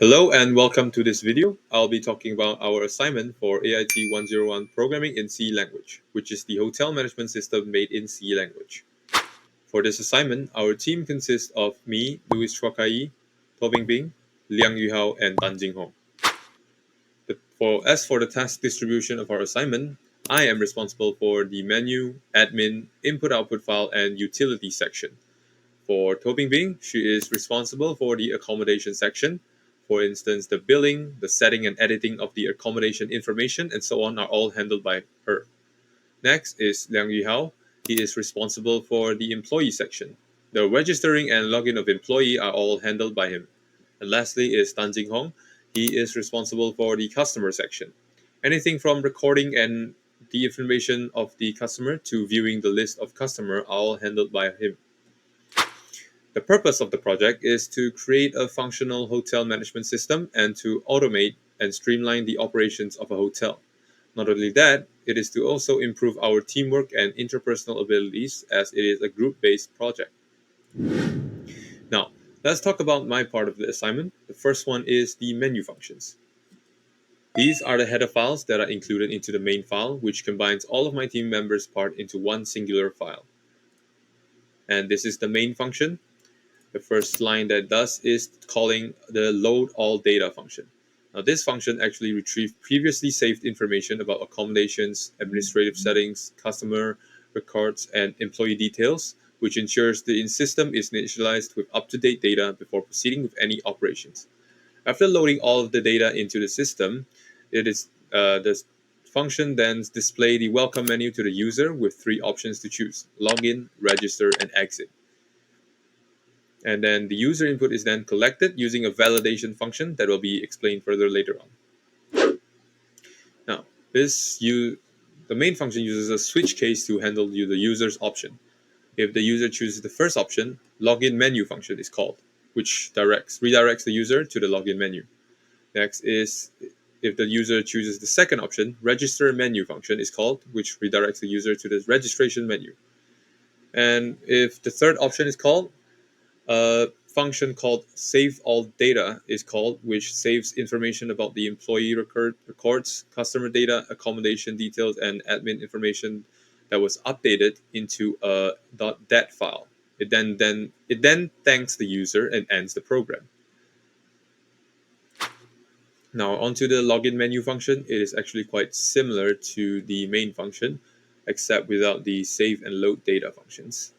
Hello and welcome to this video. I'll be talking about our assignment for AIT101 Programming in C language, which is the hotel management system made in C language. For this assignment, our team consists of me, Louis Chwakai, To Bingbing, Liang Yuhao, and Tan Jinghong. As for the task distribution of our assignment, I am responsible for the menu, admin, input-output file, and utility section. For To Bingbing, she is responsible for the accommodation section. For instance, the billing, the setting and editing of the accommodation information, and so on are all handled by her. Next is Liang Yuhao. He is responsible for the employee section. The registering and login of employee are all handled by him. And lastly is Tan Jinghong. He is responsible for the customer section. Anything from recording and the information of the customer to viewing the list of customer are all handled by him. The purpose of the project is to create a functional hotel management system and to automate and streamline the operations of a hotel. Not only that, it is to also improve our teamwork and interpersonal abilities as it is a group-based project. Now, let's talk about my part of the assignment. The first one is the menu functions. These are the header files that are included into the main file, which combines all of my team members' part into one singular file. And this is the main function. The first line that does is calling the load all data function. Now this function actually retrieves previously saved information about accommodations, administrative settings, customer records, and employee details, which ensures the system is initialized with up-to-date data before proceeding with any operations. After loading all of the data into the system, the function then display the welcome menu to the user with three options to choose: login, register, and exit. And then the user input is then collected using a validation function that will be explained further later on. Now, the main function uses a switch case to handle the user's option. If the user chooses the first option, login menu function is called, which redirects the user to the login menu. Next is if the user chooses the second option, register menu function is called, which redirects the user to the registration menu. And if the third option is called, a function called save all data is called, which saves information about the employee records, customer data, accommodation details, and admin information that was updated into a .dat file. It then thanks the user and ends the program. Now onto the login menu function. It is actually quite similar to the main function, except without the save and load data functions.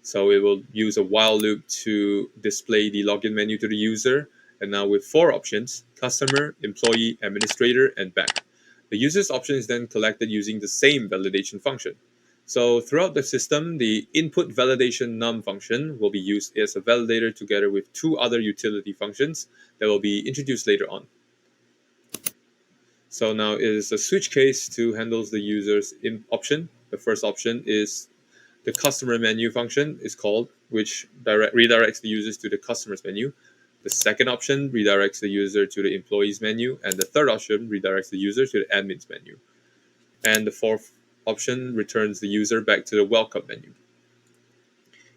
So it will use a while loop to display the login menu to the user. And now with four options: customer, employee, administrator, and back. The user's option is then collected using the same validation function. So throughout the system, the input validation num function will be used as a validator together with two other utility functions that will be introduced later on. So now it is a switch case to handle the user's option. The first option is the customer menu function is called, which redirects the users to the customer's menu. The second option redirects the user to the employee's menu, and the third option redirects the user to the admin's menu. And the fourth option returns the user back to the welcome menu.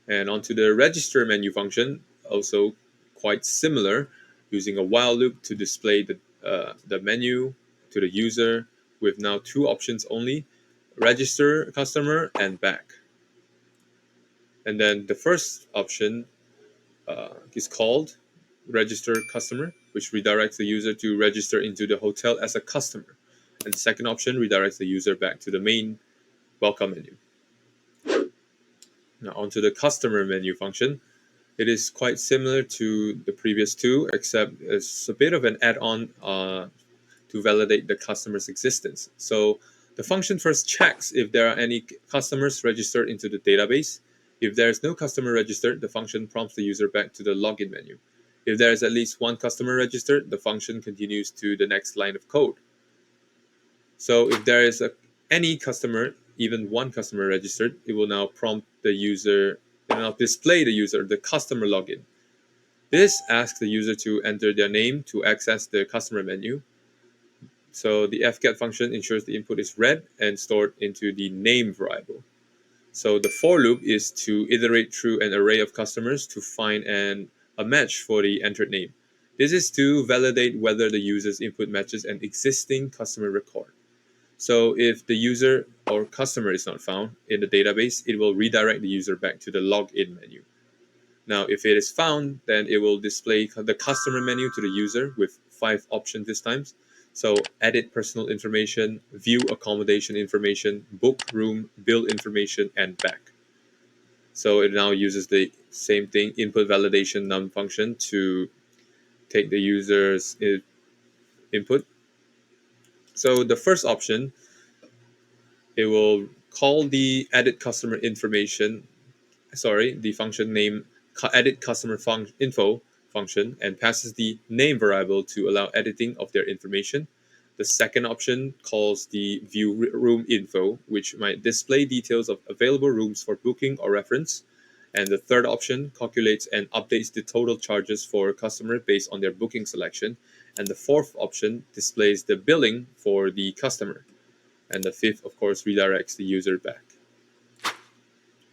And onto the register menu function, also quite similar, using a while loop to display the menu to the user with now two options only: register customer and back. And then the first option is called register customer, which redirects the user to register into the hotel as a customer. And the second option redirects the user back to the main welcome menu. Now onto the customer menu function. It is quite similar to the previous two, except it's a bit of an add-on to validate the customer's existence. So the function first checks if there are any customers registered into the database. If there is no customer registered, the function prompts the user back to the login menu. If there is at least one customer registered, the function continues to the next line of code. So if there is any customer, even one customer registered, it will now prompt the user, it will now display the customer login. This asks the user to enter their name to access the customer menu. So the fget function ensures the input is read and stored into the name variable. So the for loop is to iterate through an array of customers to find a match for the entered name. This is to validate whether the user's input matches an existing customer record. So if the user or customer is not found in the database, it will redirect the user back to the login menu. Now, if it is found, then it will display the customer menu to the user with 5 options this time. So edit personal information, view accommodation information, book room, bill information, and back. So it now uses the same thing, input validation num function, to take the user's input. So the first option, it will call the edit customer information, the function name edit customer info function, and passes the name variable to allow editing of their information. The second option calls the view room info, which might display details of available rooms for booking or reference. And the third option calculates and updates the total charges for a customer based on their booking selection. And the fourth option displays the billing for the customer. And the fifth, of course, redirects the user back.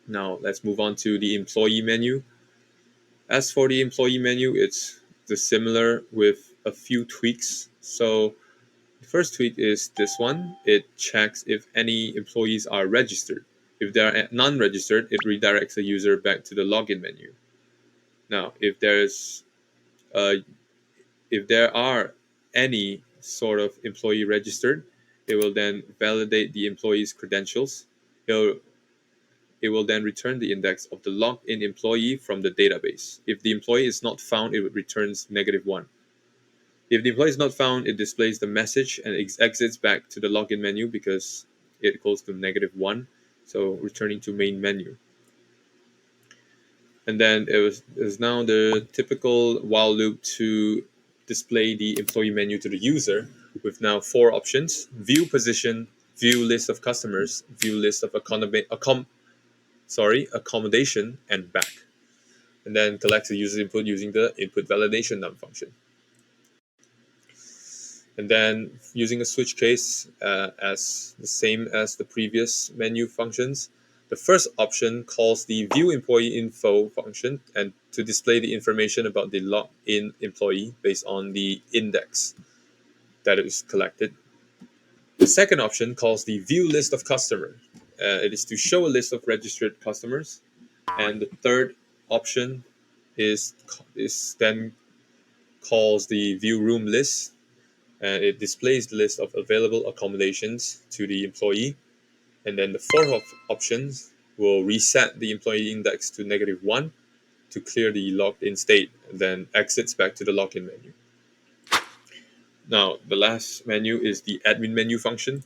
Now let's move on to the employee menu. As for the employee menu, it's similar with a few tweaks. So the first tweak is this one. It checks if any employees are registered. If they are non-registered, it redirects the user back to the login menu. Now, uh, if there are any sort of employee registered, it will then validate the employee's credentials. It will then return the index of the logged in employee from the database. If the employee is not found, it returns -1. If the employee is not found, it displays the message and exits back to the login menu because it goes to -1, so returning to main menu. And then it is now the typical while loop to display the employee menu to the user with now 4 options: view position, view list of customers, view list of accommodation, and back. And then collects the user input using the input validation num function. And then using a switch case as the same as the previous menu functions, the first option calls the view employee info function and to display the information about the logged-in employee based on the index that is collected. The second option calls the view list of customers. It is to show a list of registered customers. And the third option is then calls the view room list, and it displays the list of available accommodations to the employee. And then the fourth options will reset the employee index to -1 to clear the logged in state, and then exits back to the login menu. Now, the last menu is the admin menu function.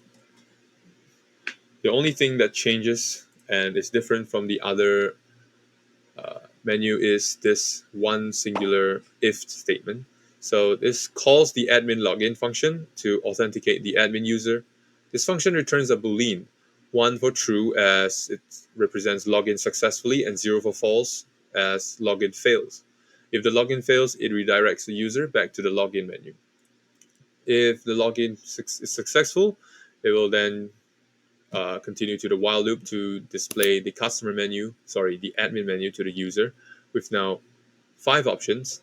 The only thing that changes and is different from the other menu is this one singular if statement. So this calls the admin login function to authenticate the admin user. This function returns a boolean, 1 for true as it represents login successfully and 0 for false as login fails. If the login fails, it redirects the user back to the login menu. If the login is successful, it will then continue to the while loop to display the the admin menu to the user with now 5 options: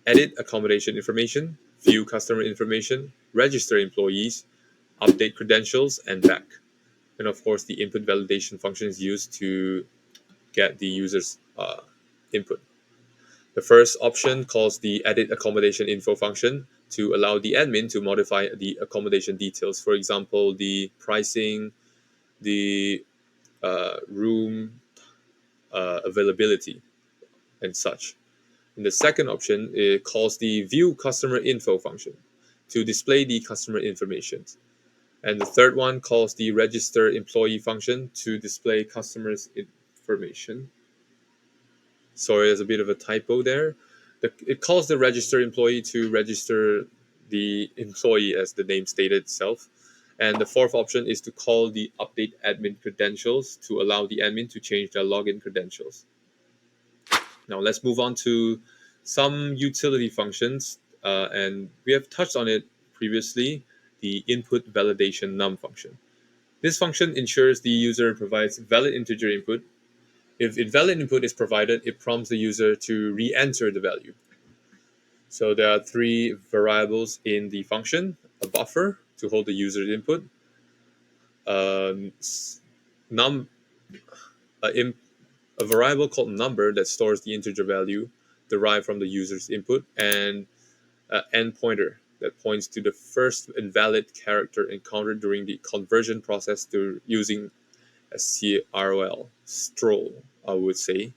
edit accommodation information, view customer information, register employees, update credentials, and back. And of course, the input validation function is used to get the user's input. The first option calls the edit accommodation info function to allow the admin to modify the accommodation details. For example, the pricing, the room availability, and such. In the second option, it calls the view customer info function to display the customer information. And the third one calls the register employee function to display customers' information. Sorry, there's a bit of a typo there. It calls the register employee to register the employee as the name stated itself. And the fourth option is to call the update admin credentials to allow the admin to change their login credentials. Now let's move on to some utility functions, and we have touched on it previously, the input validation num function. This function ensures the user provides valid integer input. If invalid input is provided, it prompts the user to re-enter the value. So there are three variables in the function: a buffer to hold the user's input, a, num, a, a variable called number that stores the integer value derived from the user's input, and an end pointer that points to the first invalid character encountered during the conversion process to using a stroll, I would say.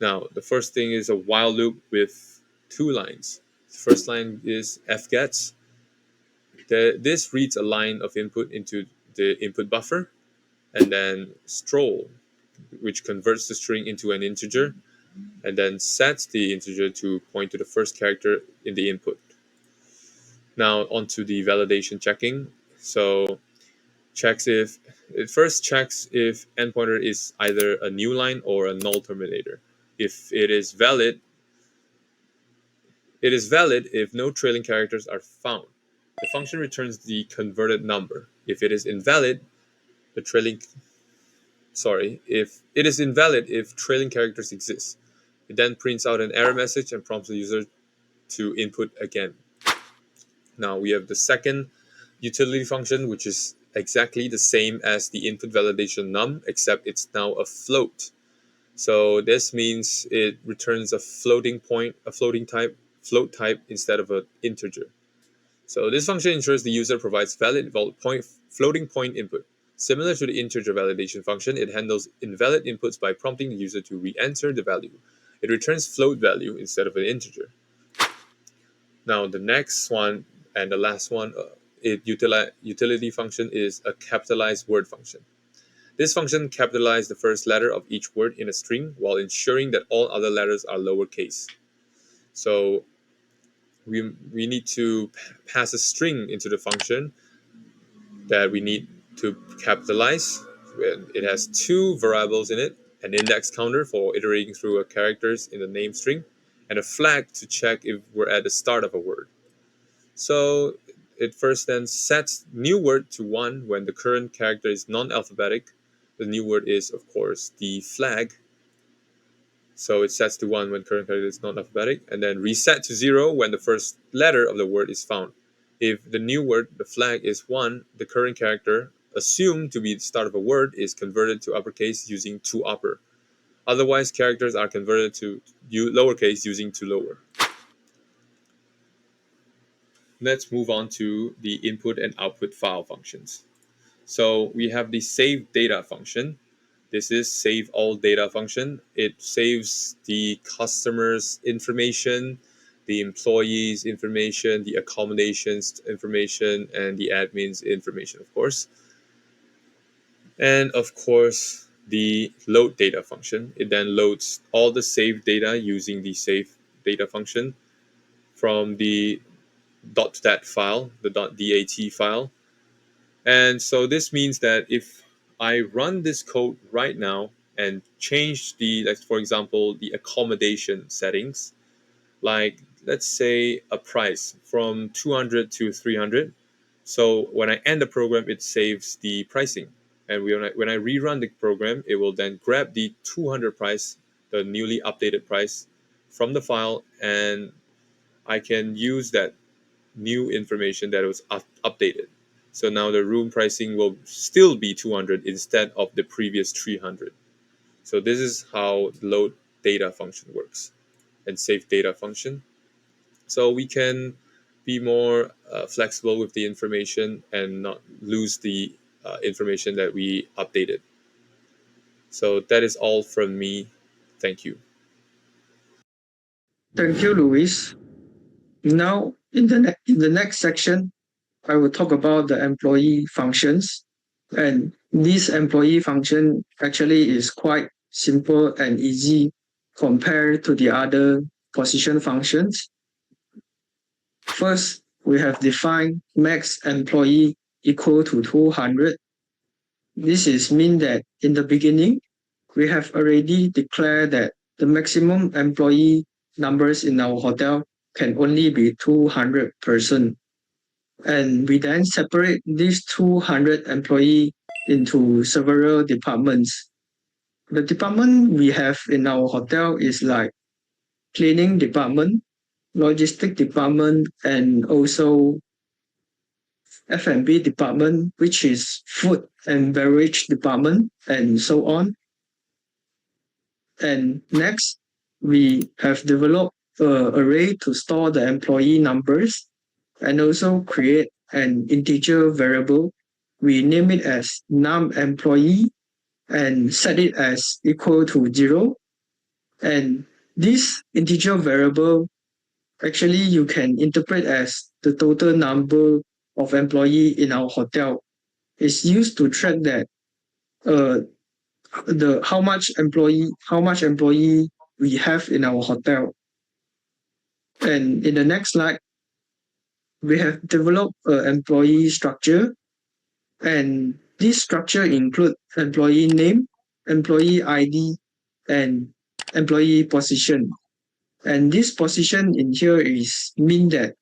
Now, the first thing is a while loop with two lines. The first line is fgets. This reads a line of input into the input buffer, and then stroll, which converts the string into an integer, and then sets the integer to point to the first character in the input. Now, onto the validation checking. So, checks if it first checks if endpointer is either a new line or a null terminator. If it is valid if no trailing characters are found. The function returns the converted number. If it is invalid, the trailing if it is invalid if trailing characters exist. It then prints out an error message and prompts the user to input again. Now we have the second utility function, which is exactly the same as the input validation num, except it's now a float. So this means it returns a float type instead of an integer. So this function ensures the user provides valid floating point input. Similar to the integer validation function, it handles invalid inputs by prompting the user to re-enter the value. It returns float value instead of an integer. Now the next one and the last one, utility function is a capitalized word function. This function capitalizes the first letter of each word in a string while ensuring that all other letters are lowercase. So we need to pass a string into the function that we need to capitalize. It has two variables in it: an index counter for iterating through characters in the name string, and a flag to check if we're at the start of a word. So it first then sets new word to 1 when the current character is non-alphabetic. The new word is, of course, the flag. So it sets to 1 when current character is non-alphabetic, and then reset to 0 when the first letter of the word is found. If the new word, the flag, is 1, the current character, assumed to be the start of a word, is converted to uppercase using toUpper. Otherwise, characters are converted to lowercase using toLower. Let's move on to the input and output file functions. So we have the save data function. This is save all data function. It saves the customer's information, the employees' information, the accommodations information, and the admin's information, of course. And of course, the load data function. It then loads all the saved data using the save data function from the .dat file, the .dat file. And so this means that if I run this code right now and change like for example, the accommodation settings, like let's say a price from 200 to 300. So when I end the program, it saves the pricing. And when I rerun the program, it will then grab the 200 price, the newly updated price from the file, and I can use that new information that was updated. So now the room pricing will still be 200 instead of the previous 300. So this is how load data function works, and save data function. So we can be more flexible with the information and not lose the information that we updated. So that is all from me. Thank you. Thank you, Luis. Now, in the next section, I will talk about the employee functions. And this employee function actually is quite simple and easy compared to the other position functions. First, we have defined max employee equal to 200. This is mean that in the beginning, we have already declared that the maximum employee numbers in our hotel can only be 200 person. And we then separate these 200 employee into several departments. The department we have in our hotel is like cleaning department, logistic department, and also F&B department, which is food and beverage department, and so on. And next, we have developed an array to store the employee numbers and also create an integer variable. We name it as num employee and set it as equal to 0. And this integer variable actually you can interpret as the total number of employee in our hotel. It's used to track that uh, the how much employee we have in our hotel. And in the next slide, we have developed an employee structure, and this structure include employee name, employee ID, and employee position. And this position in here is mean that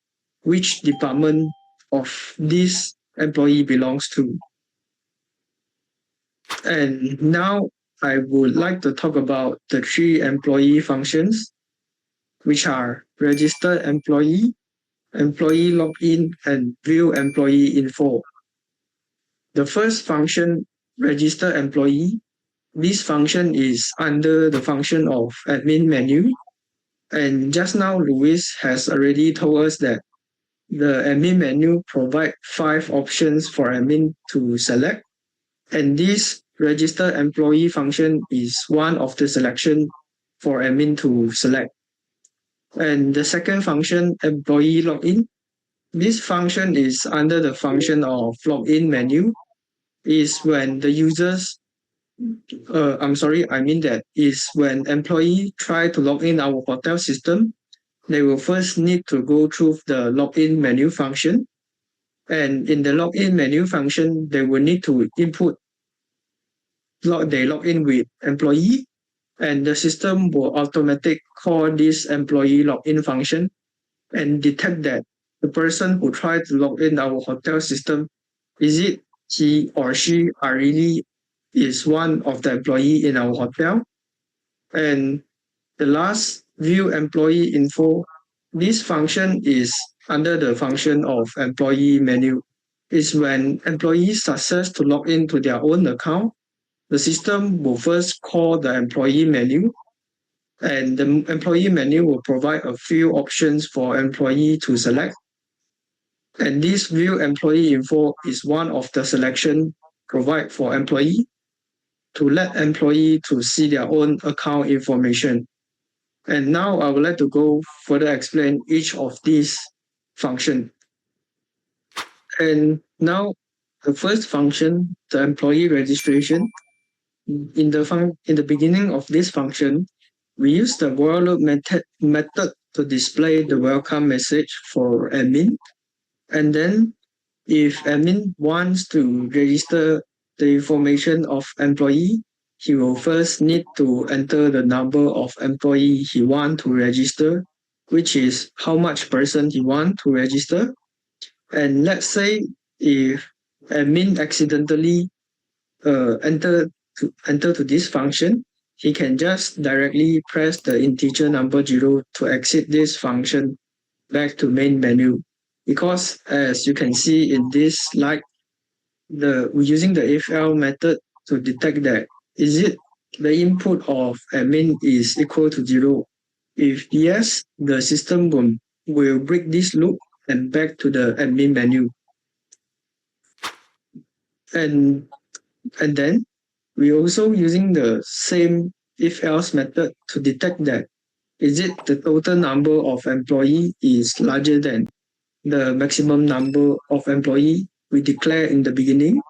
which department of this employee belongs to. And now I would like to talk about the 3 employee functions, which are register employee, employee login, and view employee info. The first function, register employee, this function is under the function of admin menu. And just now, Luis has already told us that the admin menu provide 5 options for admin to select. And this register employee function is one of the selection for admin to select. And the second function, employee login, this function is under the function of login menu, is when the users I mean that is when employee try to log in our hotel system, they will first need to go through the login menu function. And in the login menu function, they will need to input they log in with employee, and the system will automatically call this employee login function and detect that the person who tried to log in our hotel system, is it he or she are really is one of the employee in our hotel. And the last, view employee info, this function is under the function of employee menu. Is when employees success to log into their own account, the system will first call the employee menu, and the employee menu will provide a few options for employee to select. And this view employee info is one of the selection provide for employee to let employee to see their own account information. And now I would like to go further explain each of these function. And now the first function, the employee registration, in the beginning of this function, we use the while loop method to display the welcome message for admin. And then if admin wants to register the information of employee, he will first need to enter the number of employee he want to register, which is how much person he want to register. And let's say if admin accidentally enter to this function, he can just directly press the integer number 0 to exit this function back to main menu. Because as you can see in this slide, we're using the if-else method to detect that is it the input of admin is equal to 0. If yes, the system will break this loop and back to the admin menu. And then we're also using the same if-else method to detect that is it the total number of employee is larger than the maximum number of employee we declare in the beginning.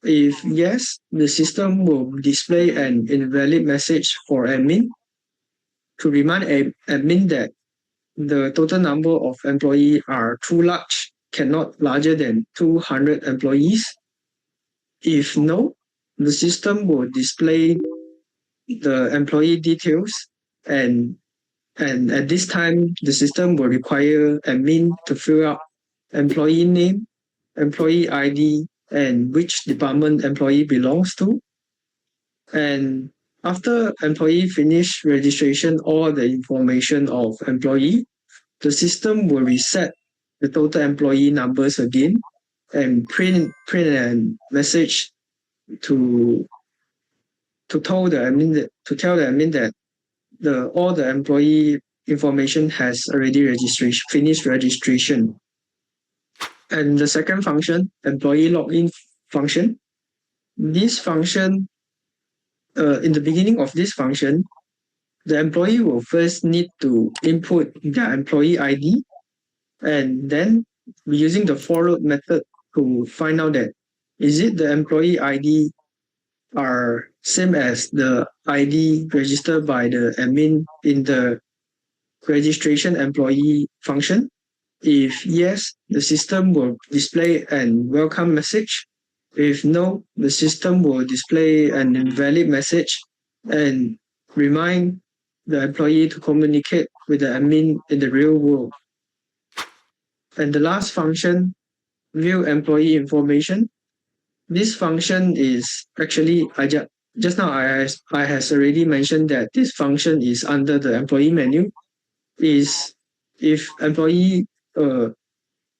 If yes, the system will display an invalid message for admin to remind admin that the total number of employees are too large, cannot larger than 200 employees. If no, the system will display the employee details, and at this time the system will require admin to fill out employee name, employee ID, and which department employee belongs to. And after employee finish registration all the information of employee, the system will reset the total employee numbers again and print a message to tell the admin that all the employee information has already finished registration. And the second function, employee login function, this function, in the beginning of this function, the employee will first need to input their employee ID, and then we're using the for loop method to find out that is it the employee ID are same as the ID registered by the admin in the registration employee function. If yes, the system will display an welcome message. If no, the system will display an invalid message and remind the employee to communicate with the admin in the real world. And the last function, view employee information. This function is actually, just now I has already mentioned that this function is under the employee menu. Is if employee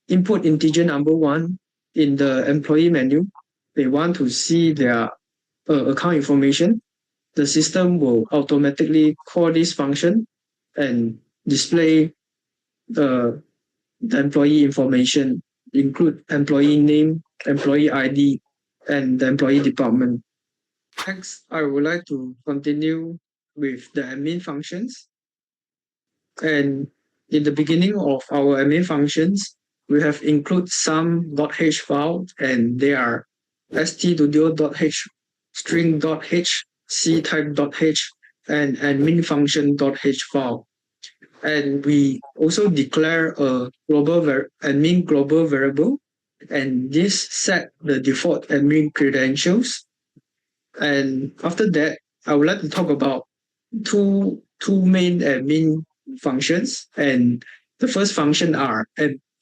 input integer number 1 in the employee menu, they want to see their account information, the system will automatically call this function and display the employee information, include employee name, employee ID, and the employee department. Next, I would like to continue with the admin functions. And in the beginning of our admin functions, we have include some.h file, and they are stdio.h, string.h, ctype.h, and admin function.h file. And we also declare a admin global variable, and this set the default admin credentials. And after that, I would like to talk about two main admin functions, and the first function are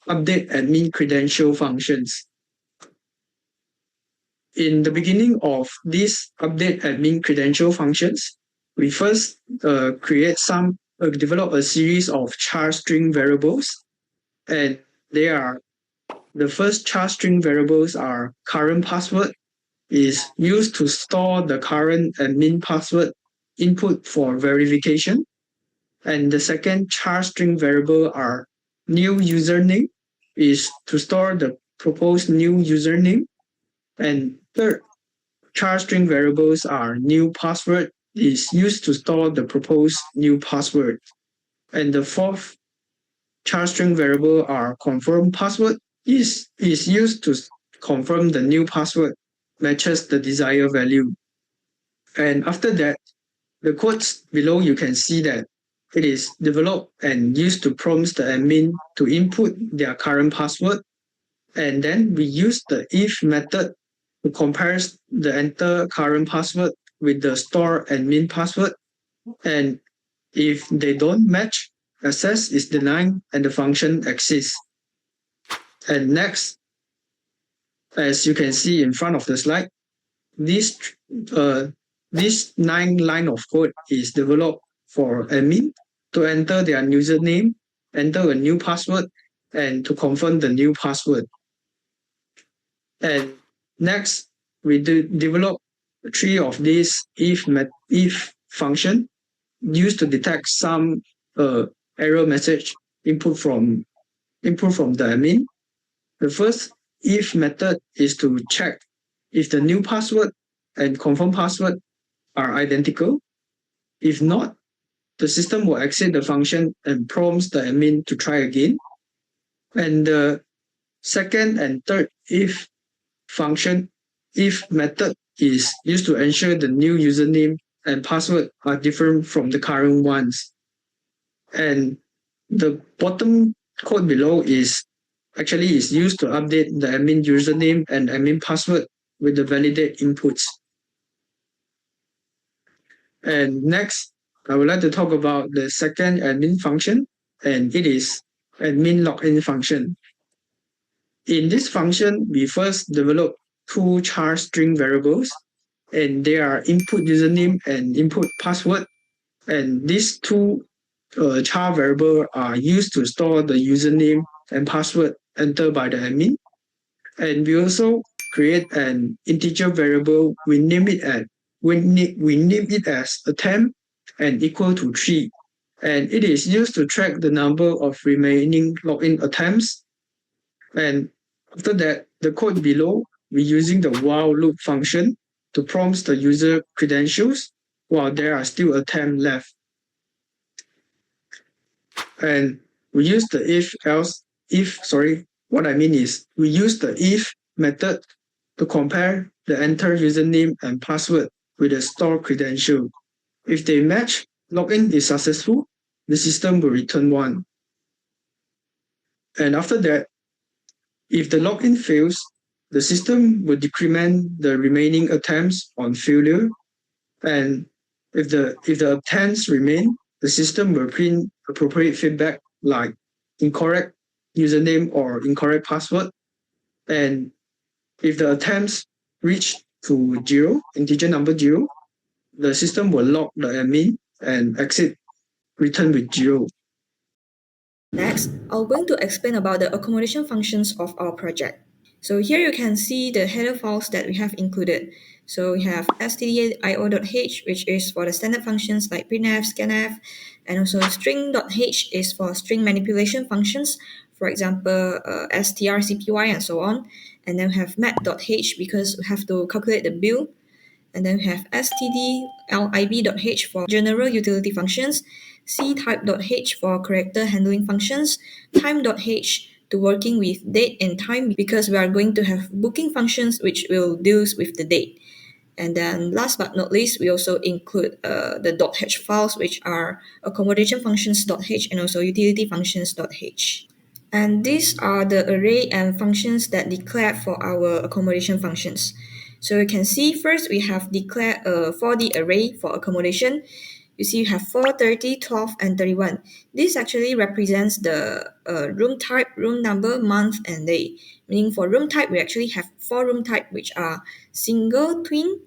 update admin credential functions. In the beginning of this update admin credential functions, we first develop a series of char string variables, and the first char string variables are current password, is used to store the current admin password input for verification. And the second char string variable are new username, is to store the proposed new username. And third char string variables are new password, is used to store the proposed new password. And the fourth char string variable are confirm password, is used to confirm the new password matches the desired value. And after that, the codes below, you can see that it is developed and used to prompt the admin to input their current password. And then we use the if method to compare the enter current password with the store admin password. And if they don't match, access is denied and the function exists. And next, as you can see in front of the slide, this 9 line of code is developed for admin to enter their username, enter a new password, and to confirm the new password. And next, we develop 3 of these if function used to detect some error message input from the admin. The first if method is to check if the new password and confirm password are identical. If not, the system will exit the function and prompts the admin to try again. And the second and third if method is used to ensure the new username and password are different from the current ones. And the bottom code below is used to update the admin username and admin password with the validate inputs. And next, I would like to talk about the second admin function, and it is admin login function. In this function, we first develop 2 char string variables, and they are input username and input password. And these two char variable are used to store the username and password entered by the admin. And we also create an integer variable. We name it as attempt and equal to 3. And it is used to track the number of remaining login attempts. And after that, the code below, we're using the while loop function to prompt the user credentials while there are still attempts left. And we use the what I mean is we use the if method to compare the enter username and password with the store credential. If they match, login is successful, the system will return 1. And after that, if the login fails, the system will decrement the remaining attempts on failure. And if the attempts remain, the system will print appropriate feedback like incorrect username or incorrect password. And if the attempts reach to 0, integer number 0, the system will lock the admin and exit return with 0. Next, I'm going to explain about the accommodation functions of our project. So here you can see the header files that we have included. So we have stdio.h, which is for the standard functions like printf, scanf, and also string.h is for string manipulation functions, for example, strcpy and so on. And then we have mat.h because we have to calculate the bill. And then we have stdlib.h for general utility functions, ctype.h for character handling functions, time.h to working with date and time because we are going to have booking functions which will deal with the date. And then last but not least, we also include the .h files, which are accommodation functions.h and also utility functions.h. And these are the array and functions that declared for our accommodation functions. So you can see first we have declared a for the array for accommodation. You see you have 4, 30, 12, and 31. This actually represents the room type, room number, month, and day. Meaning for room type, we actually have 4 room type which are single, twin,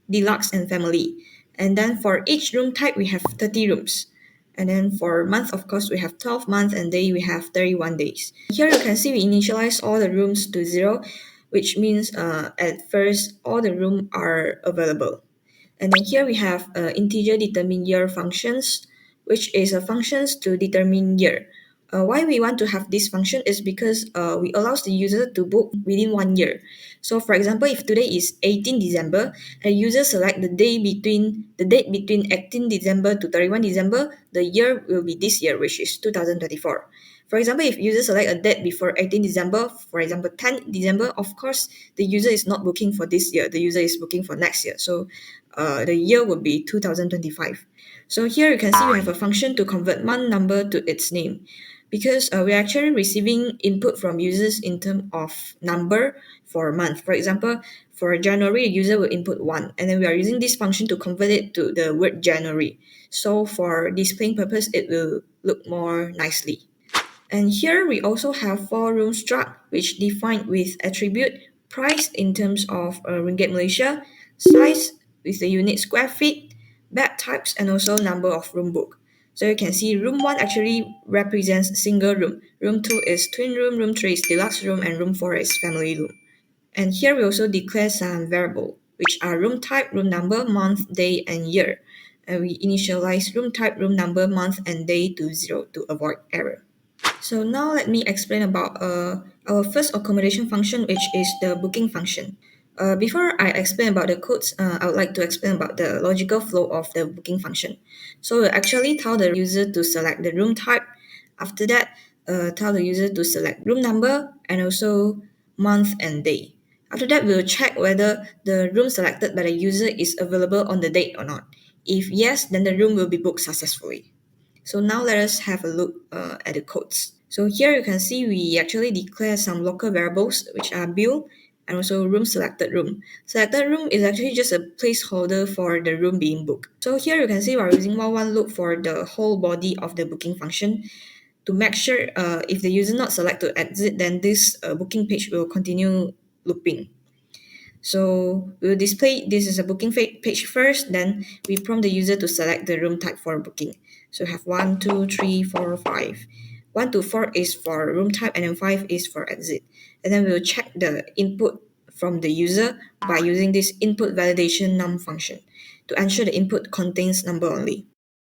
deluxe, and family. And then for each room type, we have 30 rooms. And then for month, of course, we have 12 months and day, we have 31 days. Here you can see we initialize all the rooms to 0, which means at first all the rooms are available. And then here we have integer determine year functions, which is a functions to determine year. Why we want to have this function is because we allows the user to book within 1 year. So for example, if today is 18 December, a user select the date between 18 December to 31 December, the year will be this year, which is 2024. For example, if user select a date before 18 December, for example, 10 December, of course, the user is not booking for this year. The user is booking for next year. So the year would be 2025. So here you can see we have a function to convert month number to its name because we're actually receiving input from users in terms of number for a month. For example, for January, the user will input 1, and then we are using this function to convert it to the word January. So for displaying purpose, it will look more nicely. And here we also have 4 room struct, which defined with attribute price in terms of ringgit Malaysia, size with the unit square feet, bed types, and also number of room book. So you can see room 1 actually represents single room, room 2 is twin room, room 3 is deluxe room, and room 4 is family room. And here we also declare some variable, which are room type, room number, month, day, and year. And we initialize room type, room number, month, and day to 0 to avoid error. So now let me explain about our first accommodation function, which is the booking function. Before I explain about the codes, I would like to explain about the logical flow of the booking function. So we actually tell the user to select the room type. After that, tell the user to select room number and also month and day. After that, we'll check whether the room selected by the user is available on the date or not. If yes, then the room will be booked successfully. So now let us have a look at the codes. So here you can see we actually declare some local variables which are bill and also room selected room. Selected room is actually just a placeholder for the room being booked. So here you can see we're using while loop for the whole body of the booking function to make sure if the user not select to exit, then this booking page will continue looping. So we'll display this is a booking page first, then we prompt the user to select the room type for booking. So we have 1, 2, 3, 4, 5. 1 to 4 is for room type and then 5 is for exit. And then we'll check the input from the user by using this input validation num function to ensure the input contains number only.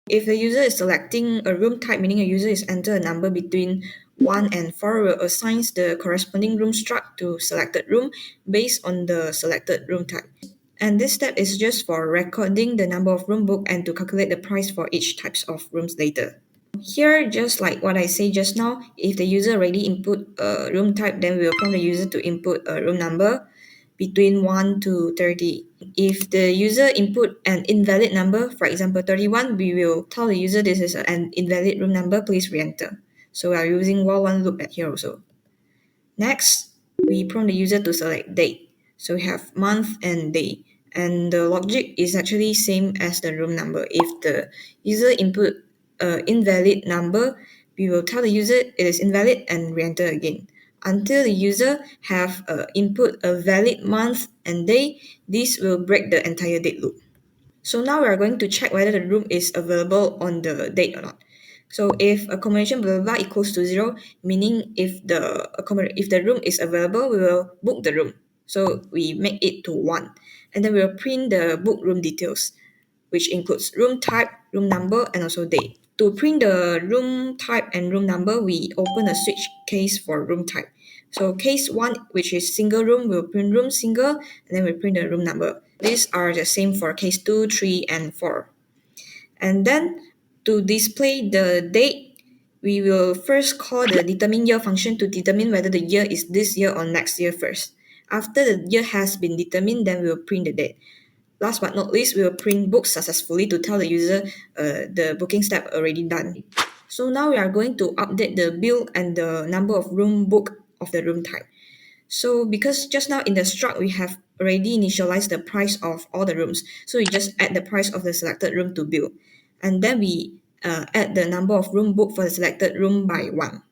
If the user is selecting a room type, meaning a user is enter a number between 1 and 4, will assign the corresponding room struct to selected room based on the selected room type. And this step is just for recording the number of room booked and to calculate the price for each types of rooms later. Here, just like what I say just now, if the user already input a room type, then we will prompt the user to input a room number between 1 to 30. If the user input an invalid number, for example 31, we will tell the user this is an invalid room number, please re-enter. So we are using while one loop at here also. Next, we prompt the user to select date. So we have month and day. And the logic is actually same as the room number. If the user input an invalid number, we will tell the user it is invalid and re-enter again. Until the user have input a valid month and day, this will break the entire date loop. So now we are going to check whether the room is available on the date or not. So if accommodation blah blah blah equals to 0, meaning if the room is available, we will book the room. So we make it to 1. And then we will print the book room details, which includes room type, room number, and also date. To print the room type and room number, we open a switch case for room type. So case 1, which is single room, will print room single, and then we print the room number. These are the same for case 2, 3, and 4. And then to display the date, we will first call the determine year function to determine whether the year is this year or next year first. After the year has been determined, then we will print the date. Last but not least, we will print book successfully to tell the user the booking step already done. So now we are going to update the bill and the number of room book of the room type. So because just now in the struct, we have already initialized the price of all the rooms. So we just add the price of the selected room to bill. And then we add the number of room booked for the selected room by 1.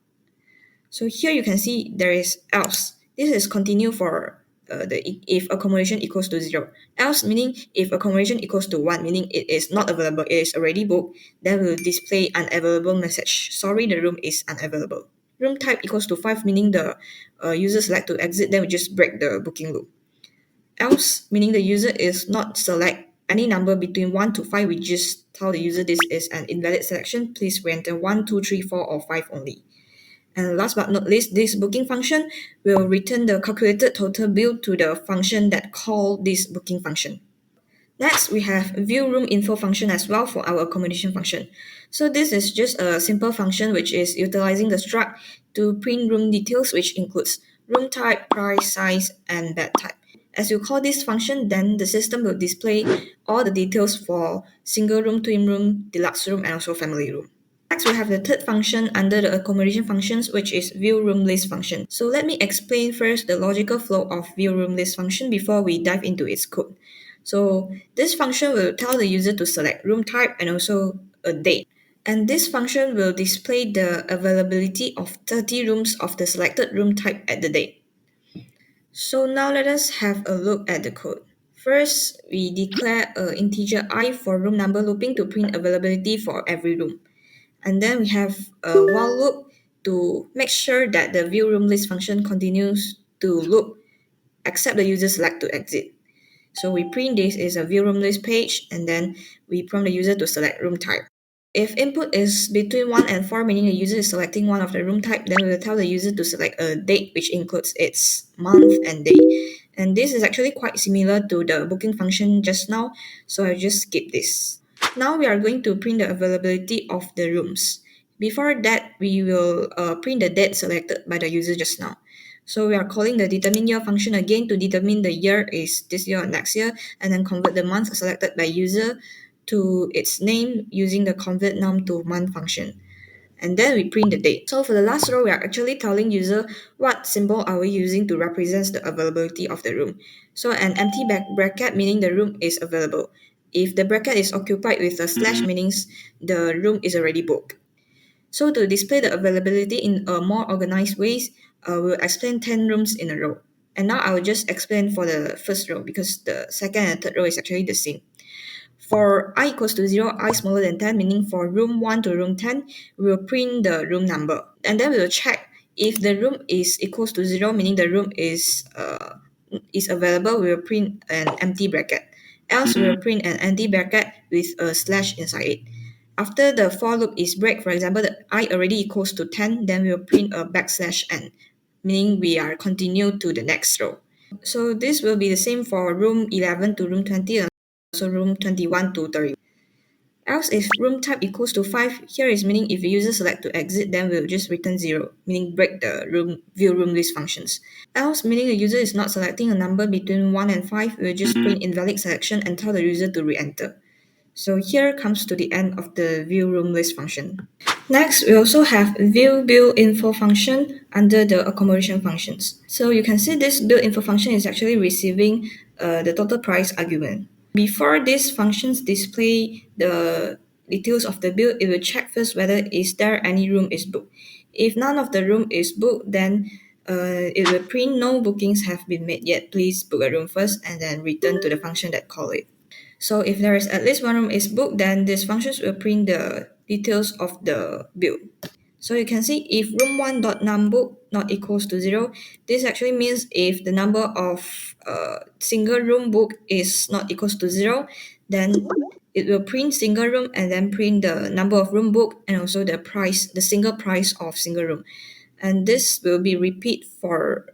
So here you can see there is else. This is continue for if accommodation equals to 0. Else meaning if accommodation equals to 1, meaning it is not available, it is already booked, then we'll display unavailable message. Sorry, the room is unavailable. Room type equals to 5, meaning the user select to exit, then we just break the booking loop. Else meaning the user is not select any number between 1 to 5, we just tell the user this is an invalid selection, please re-enter 1, 2, 3, 4, or 5 only. And last but not least, this booking function will return the calculated total bill to the function that call this booking function. Next, we have view room info function as well for our accommodation function. So this is just a simple function which is utilizing the struct to print room details, which includes room type, price, size, and bed type. As you call this function, then the system will display all the details for single room, twin room, deluxe room, and also family room. Next, we have the third function under the accommodation functions, which is view room list function. So let me explain first the logical flow of view room list function before we dive into its code. So this function will tell the user to select room type and also a date. And this function will display the availability of 30 rooms of the selected room type at the date. So now let us have a look at the code. First, we declare an integer I for room number looping to print availability for every room. And then we have a while loop to make sure that the view room list function continues to loop except the user select to exit. So we print this is a view room list page, and then we prompt the user to select room type. If input is between 1 and 4, meaning the user is selecting one of the room type, then we will tell the user to select a date which includes its month and day. And this is actually quite similar to the booking function just now, so I'll just skip this. Now we are going to print the availability of the rooms. Before that, we will print the date selected by the user just now. So we are calling the determine year function again to determine the year is this year or next year, and then convert the month selected by user to its name using the convert num to month function. And then we print the date. So for the last row, we are actually telling user what symbol are we using to represent the availability of the room. So an empty bracket meaning the room is available. If the bracket is occupied with a slash meanings the room is already booked. So to display the availability in a more organized ways, we'll explain 10 rooms in a row. And now I will just explain for the first row because the second and third row is actually the same. For I equals to 0, I smaller than 10, meaning for room 1 to room 10, we will print the room number. And then we will check if the room is equals to 0, meaning the room is available, we will print an empty bracket. Else, we will print an empty bracket with a slash inside it. After the for loop is break, for example, the I already equals to 10, then we will print a backslash n, meaning we are continue to the next row. So this will be the same for room 11 to room 20, and also room 21 to 30. Else if room type equals to 5, here is meaning if the user select to exit, then we'll just return 0, meaning break the room view room list functions. Else meaning the user is not selecting a number between 1 and 5, we'll just print invalid selection and tell the user to re-enter. So here comes to the end of the view room list function. Next, we also have view bill info function under the accommodation functions. So you can see this bill info function is actually receiving the total price argument. Before these functions display the details of the bill, it will check first whether is there any room is booked. If none of the room is booked, then it will print no bookings have been made yet. Please book a room first and then return to the function that call it. So if there is at least one room is booked, then these functions will print the details of the bill. So you can see if room1.numBook not equals to 0, this actually means if the number of single room book is not equals to 0, then it will print single room and then print the number of room book and also the price, the single price of single room. And this will be repeat for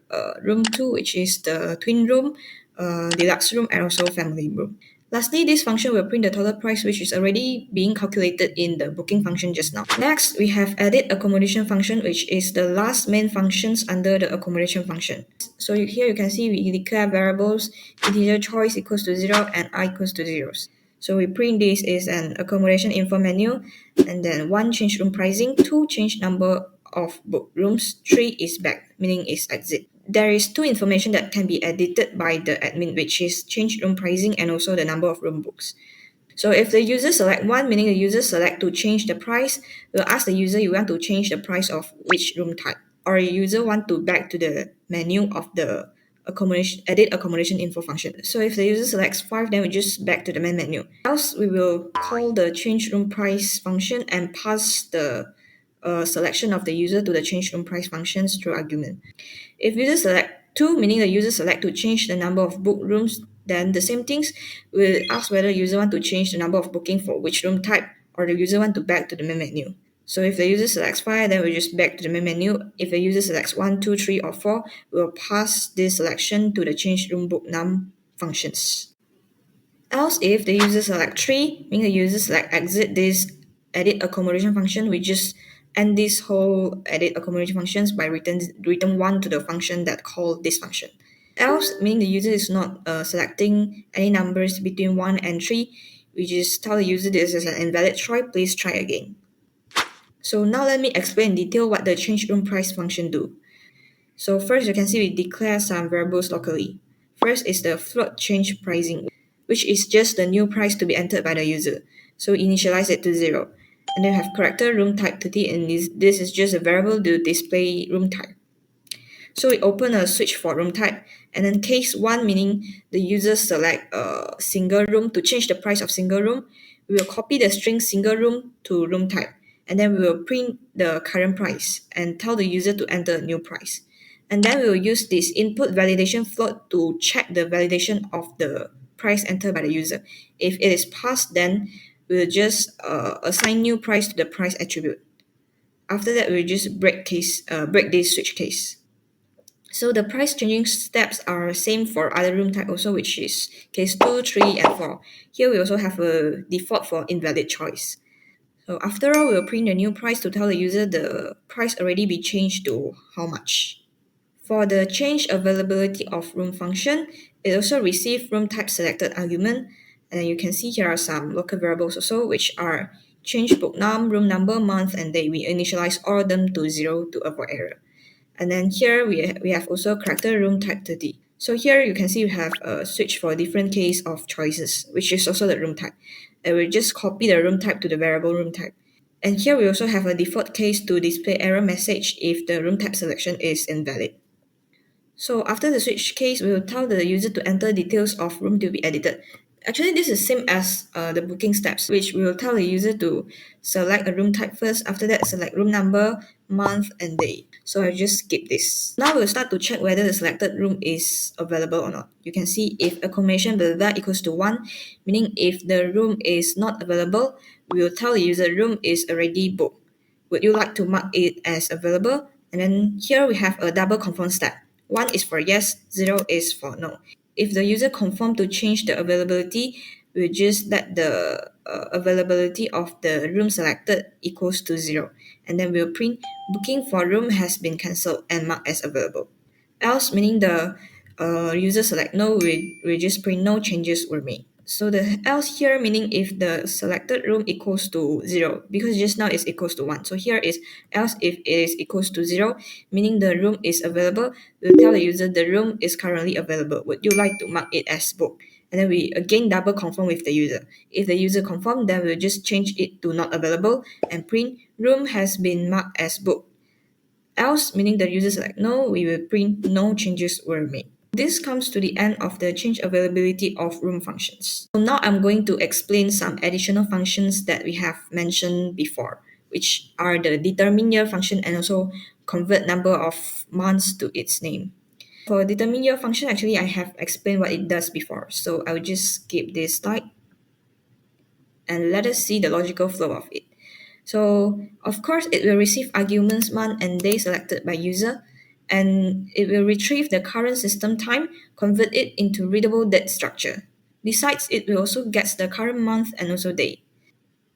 room 2, which is the twin room, deluxe room, and also family room. Lastly, this function will print the total price, which is already being calculated in the booking function just now. Next, we have edit accommodation function, which is the last main functions under the accommodation function. So here you can see we declare variables integer choice equals to 0 and I equals to 0. So we print this is an accommodation info menu, and then 1 change room pricing, 2 change number of book rooms, 3 is back, meaning is exit. There is 2 information that can be edited by the admin, which is change room pricing and also the number of room books. So if the user select 1, meaning the user select to change the price, we'll ask the user you want to change the price of which room type, or the user want to back to the menu of the accommodation edit accommodation info function. So if the user selects 5, then we just back to the main menu. Else we will call the change room price function and pass the selection of the user to the change room price functions through argument. If user select 2, meaning the user select to change the number of booked rooms, then the same things, we'll ask whether user want to change the number of booking for which room type, or the user want to back to the main menu. So if the user selects 5, then we just back to the main menu. If the user selects 1, 2, 3, or 4, we'll pass this selection to the change room book num functions. Else if the user select 3, meaning the user select exit this edit accommodation function, we just end this whole edit accommodation functions by return 1 to the function that call this function. Else meaning the user is not selecting any numbers between 1 and 3, we just tell the user this is an invalid choice, please try again. So now let me explain in detail what the change room price function do. So first you can see we declare some variables locally. First is the float change pricing, which is just the new price to be entered by the user. So initialize it to 0. And then we have character room type 30, and this is just a variable to display room type. So we open a switch for room type, and then case 1 meaning the user select a single room to change the price of single room. We will copy the string single room to room type, and then we will print the current price and tell the user to enter a new price. And then we will use this input validation float to check the validation of the price entered by the user. If it is passed, then we will just assign new price to the price attribute. After that, we will just break this switch case. So the price changing steps are same for other room type also, which is case 2, 3, and 4. Here we also have a default for invalid choice. So after all, we'll print the new price to tell the user the price already be changed to how much. For the change availability of room function, it also receives room type selected argument, and you can see here are some local variables also, which are change book num, room number, month, and date. We initialize all of them to 0 to avoid error. And then here we have also character room type 30. So here you can see we have a switch for different case of choices, which is also the room type. And we just copy the room type to the variable room type. And here we also have a default case to display error message if the room type selection is invalid. So after the switch case, we will tell the user to enter details of room to be edited. Actually, this is same as the booking steps, which we will tell the user to select a room type first. After that, select room number, month, and day. So I just skip this. Now we'll start to check whether the selected room is available or not. You can see if accommodation blah, blah, blah equals to 1, meaning if the room is not available, we will tell the user room is already booked. Would you like to mark it as available? And then here we have a double confirm step. 1 is for yes, 0 is for no. If the user confirm to change the availability, we'll just let the availability of the room selected equals to 0. And then we'll print booking for room has been cancelled and marked as available. Else, meaning the user select no, we just print no changes were made. So the else here meaning if the selected room equals to 0, because just now it's equals to 1. So here is else if it is equals to 0, meaning the room is available, we'll tell the user the room is currently available. Would you like to mark it as booked? And then we again double confirm with the user. If the user confirm, then we'll just change it to not available and print room has been marked as booked. Else, meaning the user select no, we will print no changes were made. This comes to the end of the change availability of room functions. So now I'm going to explain some additional functions that we have mentioned before, which are the determine year function and also convert number of months to its name. For determine year function, actually I have explained what it does before, so I will just skip this slide and let us see the logical flow of it. So of course it will receive arguments month and day selected by user, and it will retrieve the current system time, convert it into readable date structure. Besides, it will also get the current month and also day.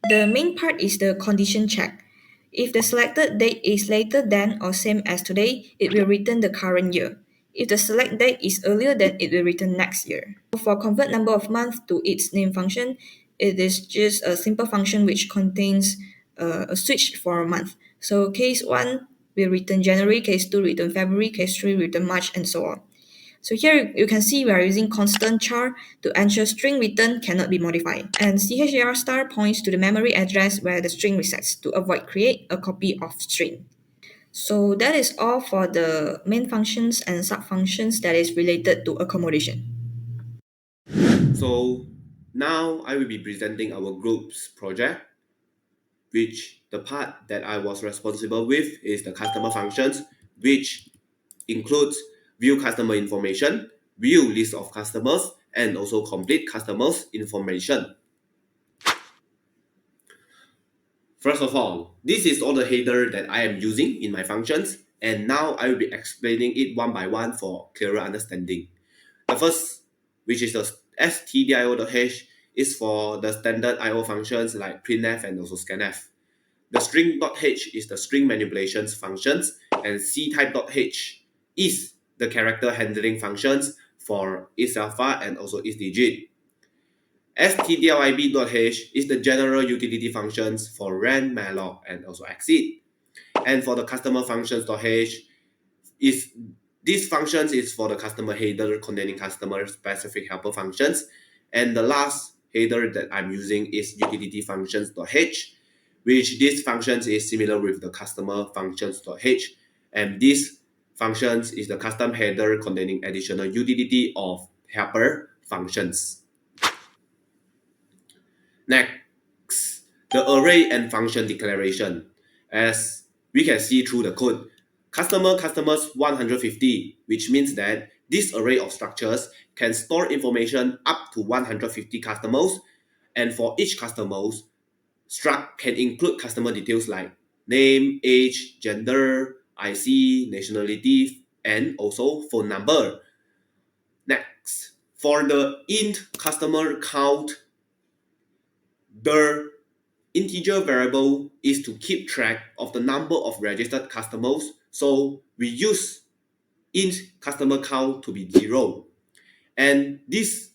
The main part is the condition check. If the selected date is later than or same as today, it will return the current year. If the select date is earlier, then it will return next year. For convert number of month to its name function, it is just a simple function which contains a switch for a month. So case 1 will return January, case 2 return February, case 3 return March, and so on. So here you can see we are using constant char to ensure string return cannot be modified. And char star points to the memory address where the string resets to avoid create a copy of string. So that is all for the main functions and sub-functions that is related to accommodation. So now I will be presenting our group's project, which the part that I was responsible with is the customer functions, which includes view customer information, view list of customers, and also complete customers information. First of all, this is all the header that I am using in my functions, and now I will be explaining it one by one for clearer understanding. The first, which is the stdio.h, is for the standard IO functions like printf and also scanf. The string.h is the string manipulations functions, and ctype.h is the character handling functions for isAlpha and also isDigit. stdlib.h is the general utility functions for ren, malloc, and also exit. And for the customer functions.h, is these functions is for the customer header containing customer specific helper functions. And the last header that I'm using is utility functions.h, which this functions is similar with the customer functions.h. And this functions is the custom header containing additional utility of helper functions. Next, the array and function declaration. As we can see through the code, customers 150, which means that this array of structures can store information up to 150 customers, and for each customers, struct can include customer details like name, age, gender, IC, nationality, and also phone number. Next, for the int customer count, the integer variable is to keep track of the number of registered customers, so we use int customer count to be 0. And this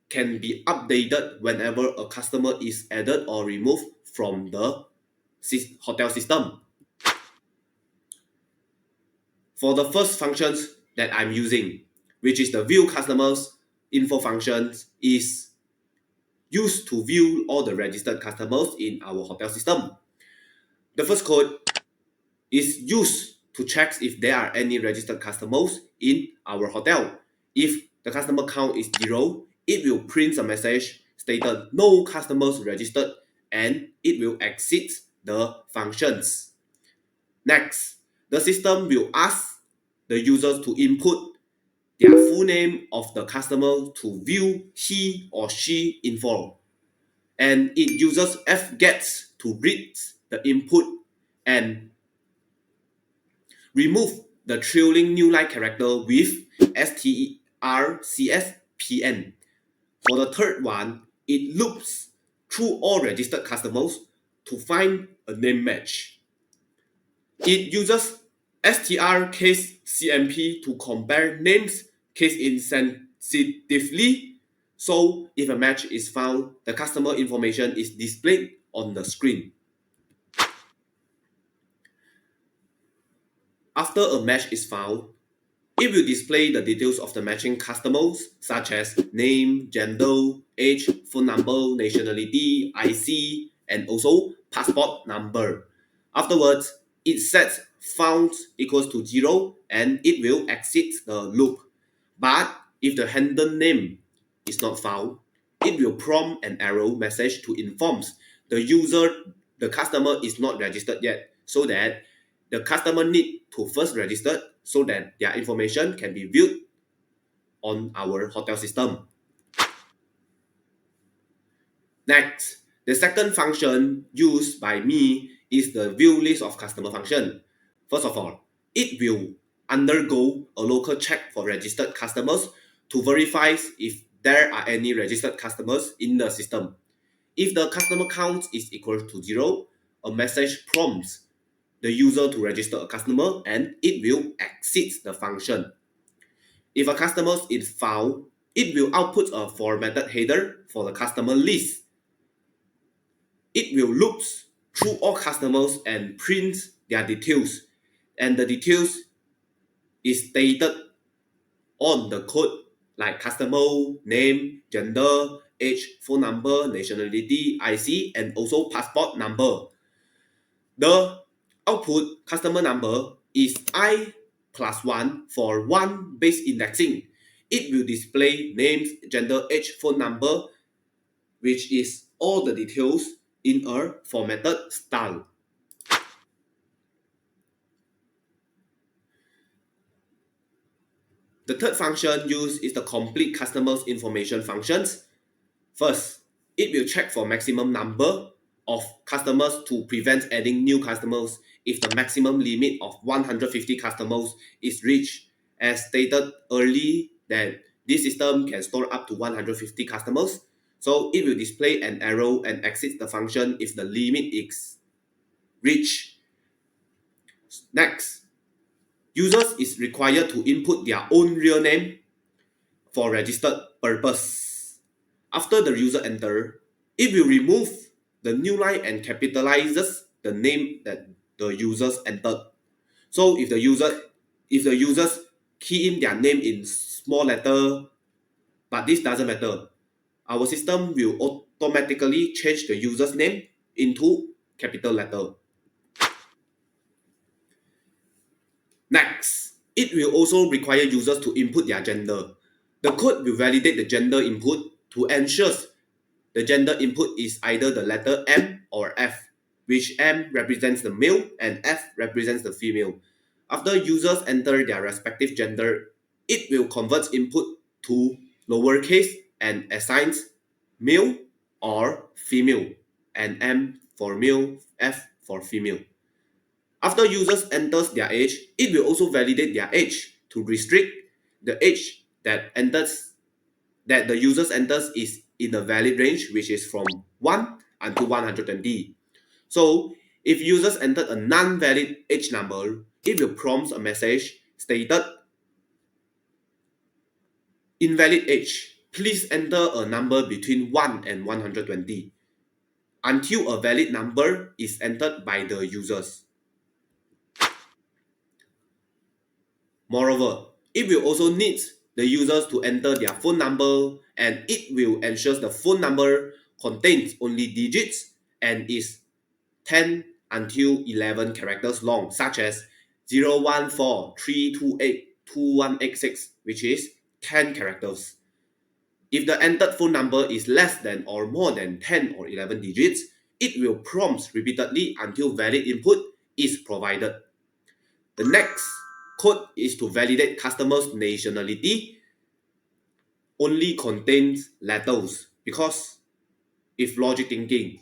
can be updated whenever a customer is added or removed from the hotel system. For the first functions that I'm using, which is the view customers info functions, is used to view all the registered customers in our hotel system. The first code is used to check if there are any registered customers in our hotel. If the customer count is 0, it will print a message stated no customers registered, and it will exit the functions. Next, the system will ask the users to input their full name of the customer to view he or she info, and it uses fgets to read the input and remove the trailing new line character with strcspn. For the third one, it loops through all registered customers to find a name match. It uses str case cmp to compare names case insensitively. So if a match is found, the customer information is displayed on the screen. After a match is found, it will display the details of the matching customers such as name, gender, age, phone number, nationality, IC, and also passport number. Afterwards, it sets found equals to 0 and it will exit the loop. But if the handle name is not found, it will prompt an error message to inform the user the customer is not registered yet, so that the customer need to first register so that their information can be viewed on our hotel system. Next, the second function used by me is the view list of customer function. First of all, it will undergo a local check for registered customers to verify if there are any registered customers in the system. If the customer count is equal to 0, a message prompts the user to register a customer and it will exit the function. If a customer is found, it will output a formatted header for the customer list. It will loop through all customers and print their details, and the details is stated on the code like customer name, gender, age, phone number, nationality, IC, and also passport number. The output customer number is I plus 1 for 1 base indexing. It will display names, gender, age, phone number, which is all the details in a formatted style. The third function used is the complete customers information functions. First, it will check for maximum number of customers to prevent adding new customers if the maximum limit of 150 customers is reached. As stated earlier, that this system can store up to 150 customers, so it will display an arrow and exit the function if the limit is reached. Next, users is required to input their own real name for registered purpose. After the user enter, it will remove the new line and capitalizes the name that the users entered. So if the users key in their name in small letter, but this doesn't matter, our system will automatically change the user's name into capital letter. Next, it will also require users to input their gender. The code will validate the gender input to ensure the gender input is either the letter M or F, which M represents the male and F represents the female. After users enter their respective gender, it will convert input to lowercase and assigns male or female, and M for male, F for female. After users enters their age, it will also validate their age to restrict the age that the users enters is in a valid range, which is from 1 until 120. So if users entered a non-valid age number, it will prompt a message stated invalid age. Please enter a number between 1 and 120 until a valid number is entered by the users. Moreover, it will also need the users to enter their phone number, and it will ensure the phone number contains only digits and is 10 until 11 characters long, such as 014 328 2186, which is 10 characters. If the entered phone number is less than or more than 10 or 11 digits, it will prompt repeatedly until valid input is provided. The next code is to validate customer's nationality only contains letters, because if logic thinking,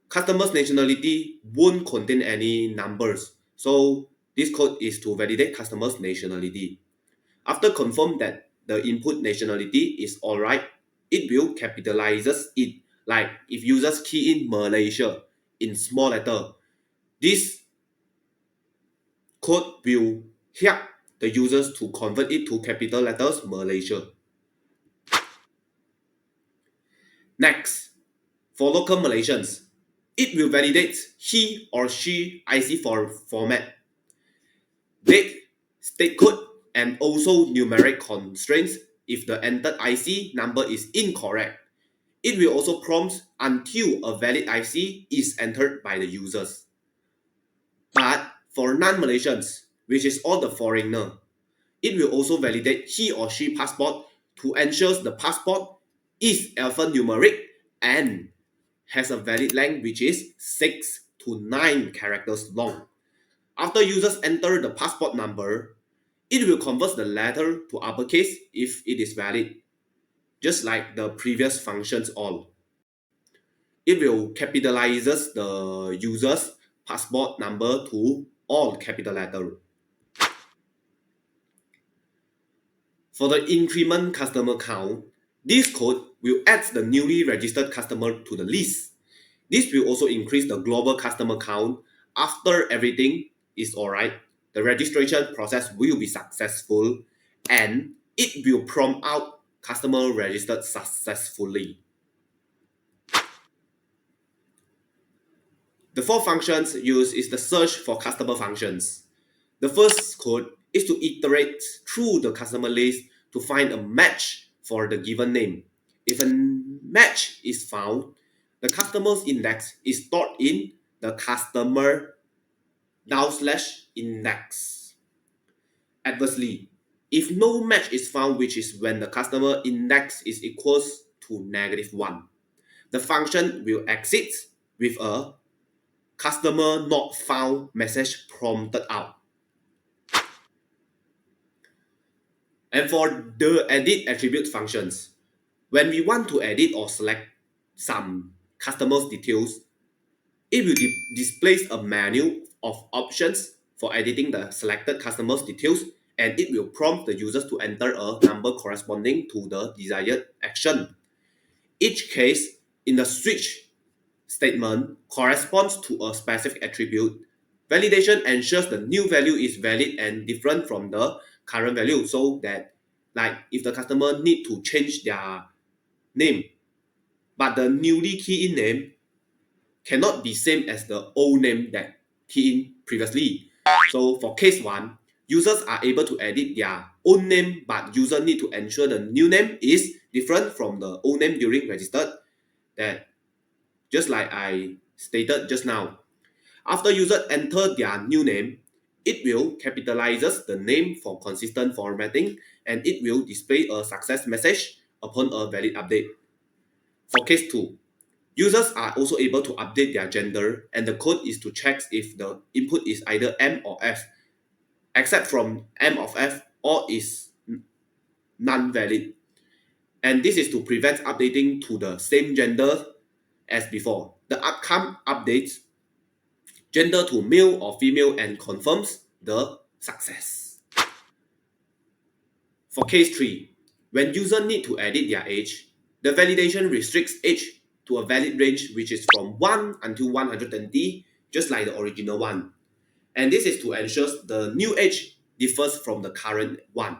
customer's nationality won't contain any numbers. So this code is to validate customer's nationality. After confirm that the input nationality is alright, it will capitalizes it. Like if users key in Malaysia in small letter, this code will help the users to convert it to capital letters Malaysia. Next, for local Malaysians, it will validate he or she IC format, date, state code, and also numeric constraints. If the entered IC number is incorrect, it will also prompt until a valid IC is entered by the users. But for non-Malaysians, which is all the foreigner, it will also validate he or she passport to ensure the passport is alphanumeric and has a valid length which is 6 to 9 characters long. After users enter the passport number, it will convert the letter to uppercase if it is valid, just like the previous functions all. It will capitalizes the user's passport number to all capital letter. For the increment customer count, this code will add the newly registered customer to the list. This will also increase the global customer count. After everything is alright, the registration process will be successful and it will prompt out customer registered successfully. The four functions used is the search for customer functions. The first code is to iterate through the customer list to find a match for the given name. If a match is found, the customer's index is stored in the customer /index. Adversely, if no match is found, which is when the customer index is equals to -1, the function will exit with a customer not found message prompted out. And for the edit attribute functions, when we want to edit or select some customer's details, it will display a menu of options for editing the selected customer's details, and it will prompt the users to enter a number corresponding to the desired action. Each case in the switch statement corresponds to a specific attribute. Validation ensures the new value is valid and different from the current value, so that like if the customer need to change their name, but the newly key in name cannot be same as the old name that key in previously. So for case 1, users are able to edit their own name, but user need to ensure the new name is different from the old name during registered, that just like I stated just now. After user enter their new name, it will capitalizes the name for consistent formatting, and it will display a success message upon a valid update. For case 2, users are also able to update their gender, and the code is to check if the input is either M or F. Except from M of F, all is non-valid. And this is to prevent updating to the same gender as before. The outcome updates gender to male or female and confirms the success. For case 3, when user need to edit their age, the validation restricts age to a valid range which is from 1 until 120, just like the original one. And this is to ensure the new age differs from the current one.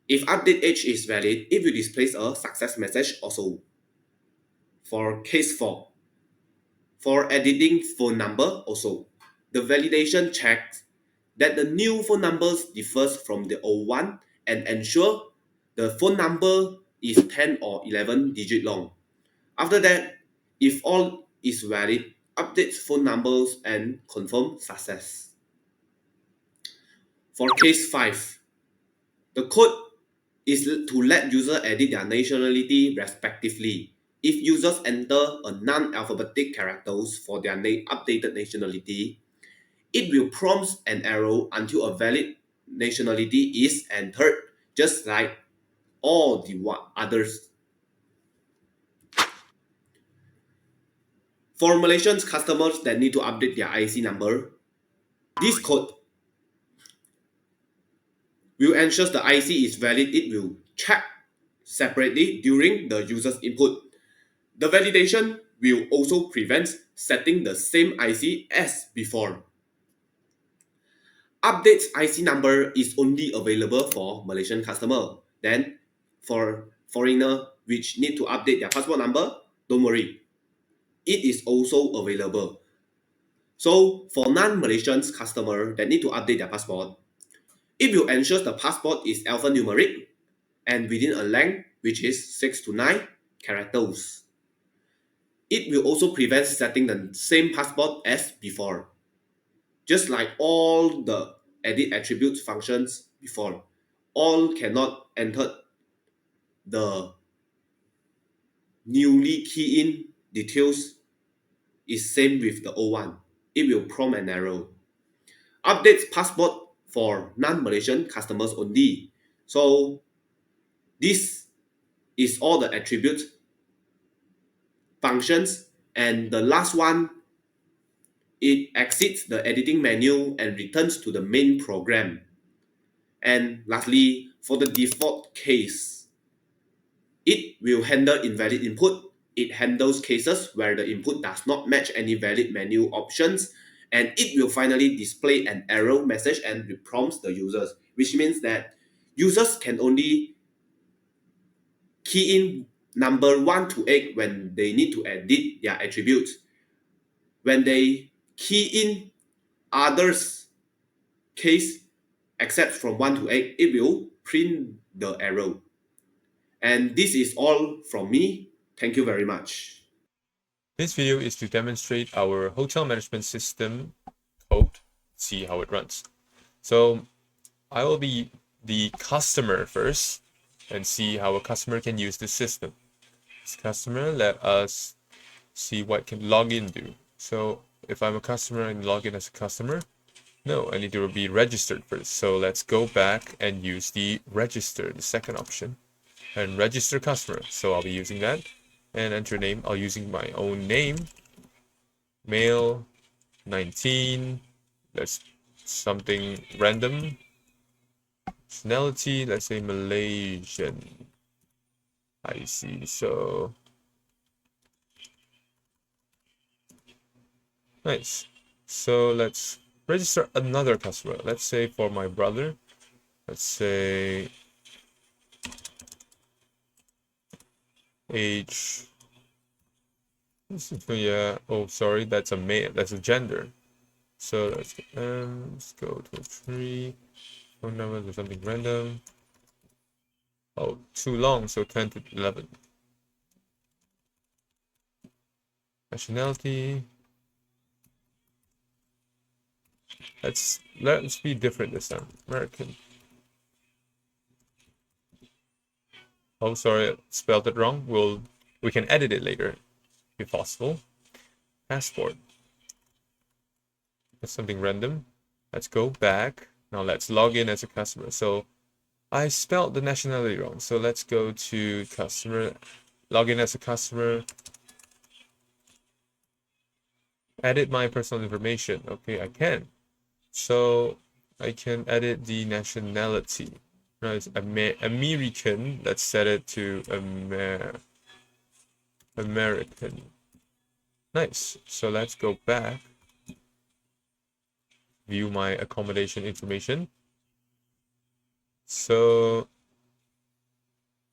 If update age is valid, it will display a success message also. For case 4, for editing phone number also, the validation checks that the new phone numbers differs from the old one and ensure the phone number is 10 or 11 digit long. After that, if all is valid, update phone numbers and confirm success. For case 5, the code is to let user edit their nationality respectively. If users enter a non-alphabetic characters for their updated nationality, it will prompt an arrow until a valid nationality is entered, just like all the others. For Malaysian customers that need to update their IC number, this code will ensure the IC is valid. It will check separately during the user's input. The validation will also prevent setting the same IC as before. Updates IC number is only available for Malaysian customer. Then for foreigner which need to update their passport number, don't worry. It is also available. So for non-Malaysian customer that need to update their passport, it will ensure the passport is alphanumeric and within a length which is 6 to 9 characters. It will also prevent setting the same passport as before. Just like all the edit attributes functions before, all cannot enter the newly key in details is same with the old one. It will prompt an error. Updates passport for non-Malaysian customers only. So this is all the attribute functions, and the last one, it exits the editing menu and returns to the main program. And lastly, for the default case, it will handle invalid input. It handles cases where the input does not match any valid menu options, and it will finally display an error message and prompts the users, which means that users can only key in number 1 to 8 when they need to edit their attributes. When they key in others case except from 1 to 8, it will print the error. And this is all from me. Thank you very much. This video is to demonstrate our hotel management system code, see how it runs. So I will be the customer first and see how a customer can use the system. This customer, let us see what can login do. So if I'm a customer and log in as a customer, no, I need to be registered first. So let's go back and use the register, the second option, and register customer. So I'll be using that and enter name. I'll using my own name, male, 19. That's something random. Nationality, let's say Malaysian. I see. So nice. So let's register another customer. Let's say for my brother, let's say age. Yeah. Oh, sorry. That's a male. That's a gender. So let's go to 3. Phone number or something random. Oh, too long. So 10 to 11. Nationality. Let's be different this time. American. Oh, sorry, I spelled it wrong. We can edit it later, if possible. Passport. That's something random. Let's go back. Now let's log in as a customer. So I spelled the nationality wrong. So let's go to customer, log in as a customer. Edit my personal information. Okay, I can. So I can edit the nationality. No, it's American. Let's set it to American. Nice. So let's go back. View my accommodation information. So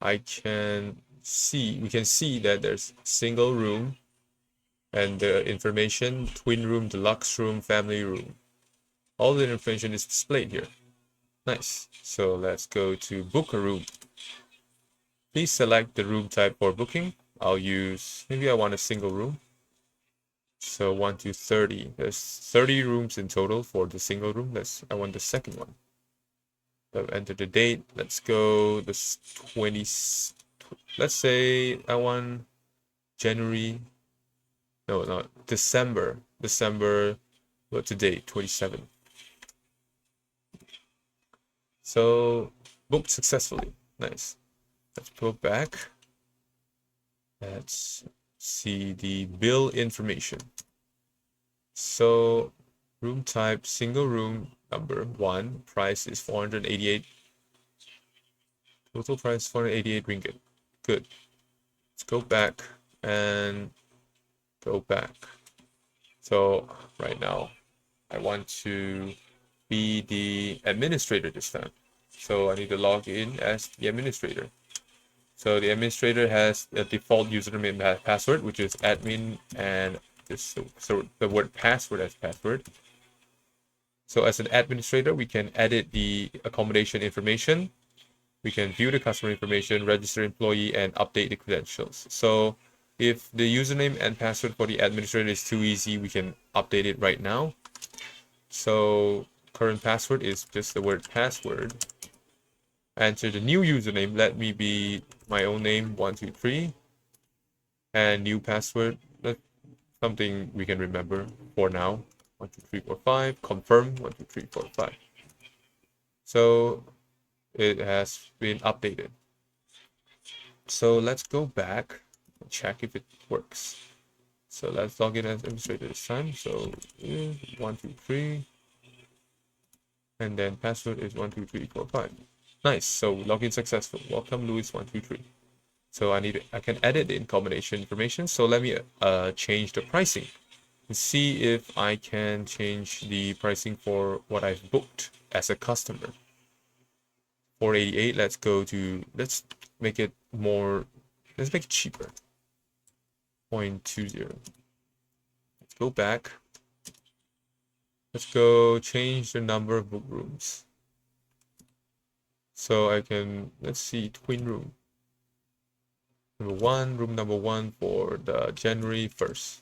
we can see that there's single room and the information, twin room, deluxe room, family room. All the information is displayed here. Nice. So let's go to book a room. Please select the room type for booking. I'll use, maybe I want a single room. So 1 to 30. There's 30 rooms in total for the single room. I want the second one. So enter the date. Let's go this 20. Let's say I want January. No, December. What today? 27. So booked successfully. Nice. Let's go back. Let's see the bill information. So room type, single room, number 1, price is 488. Total price 488 ringgit. Good. Let's go back and go back. So right now I want to be the administrator this time. So I need to log in as the administrator. So the administrator has a default username and password, which is admin, and so the word password as password. So as an administrator, we can edit the accommodation information. We can view the customer information, register employee, and update the credentials. So if the username and password for the administrator is too easy, we can update it right now. So current password is just the word password. Enter the new username. Let me be my own name, 123. And new password, that's something we can remember for now. 12345. Confirm 12345. So it has been updated. So let's go back and check if it works. So let's log in as administrator this time. So 123. And then password is 12345. Nice. So login successful. Welcome Louis123. So I can edit the accommodation information. So let me change the pricing and see if I can change the pricing for what I've booked as a customer. 488. Let's make it cheaper. 0.20. Let's go back. Let's go change the number of book rooms. So let's see, twin room. Room number 1 for the January 1st.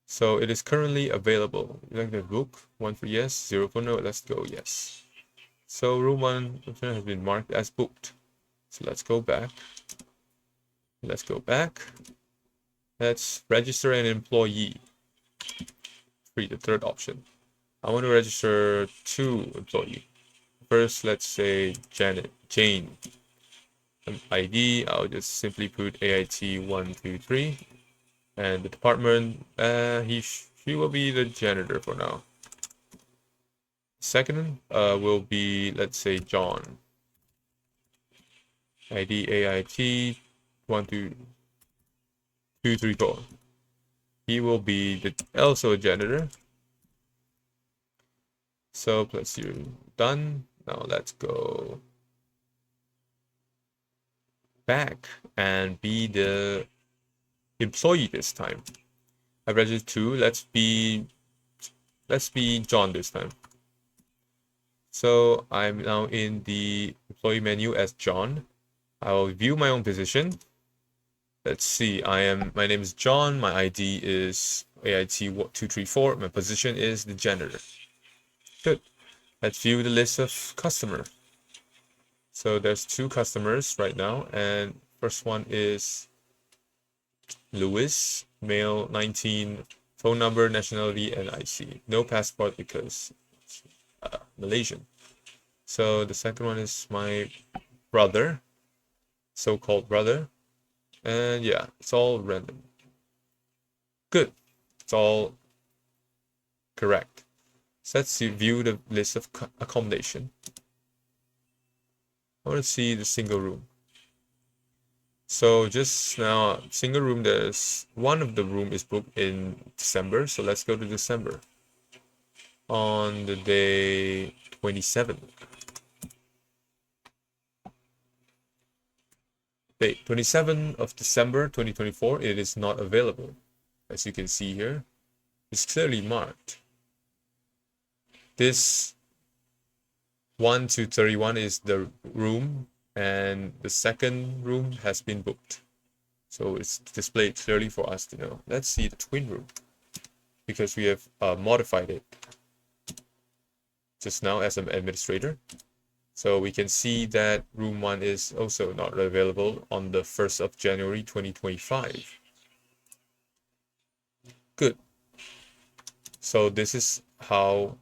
So it is currently available. You like the book? 1 for yes, 0 for no. Let's go yes. So room 1 has been marked as booked. So let's go back. Let's register an employee. The third option. I want to register 2 employees. First, let's say Jane. ID, I'll just simply put AIT123. And the department, she will be the janitor for now. Second will be, let's say, John. ID AIT12234. He will be also a janitor. So let's see, done. Now let's go back and be the employee this time. I registered 2. Let's be John this time. So I'm now in the employee menu as John. I will view my own position. Let's see, my name is John, my ID is AIT234, my position is the janitor. Good. Let's view the list of customer. So there's 2 customers right now, and first one is Louis, male, 19, phone number, nationality, and IC. No passport because it's Malaysian. So the second one is my brother, so-called brother. And yeah, it's all random. Good. It's all correct. So let's view the list of accommodation. I want to see the single room. So just now, single room, there's one of the room is booked in December. So let's go to December. On the day 27th. Date 27th of December 2024, it is not available. As you can see here, it's clearly marked. This 1 to 31 is the room, and the second room has been booked. So it's displayed clearly for us to know. Let's see the twin room, because we have modified it just now as an administrator. So we can see that room 1 is also not available on the 1st of January 2025. Good. So this is how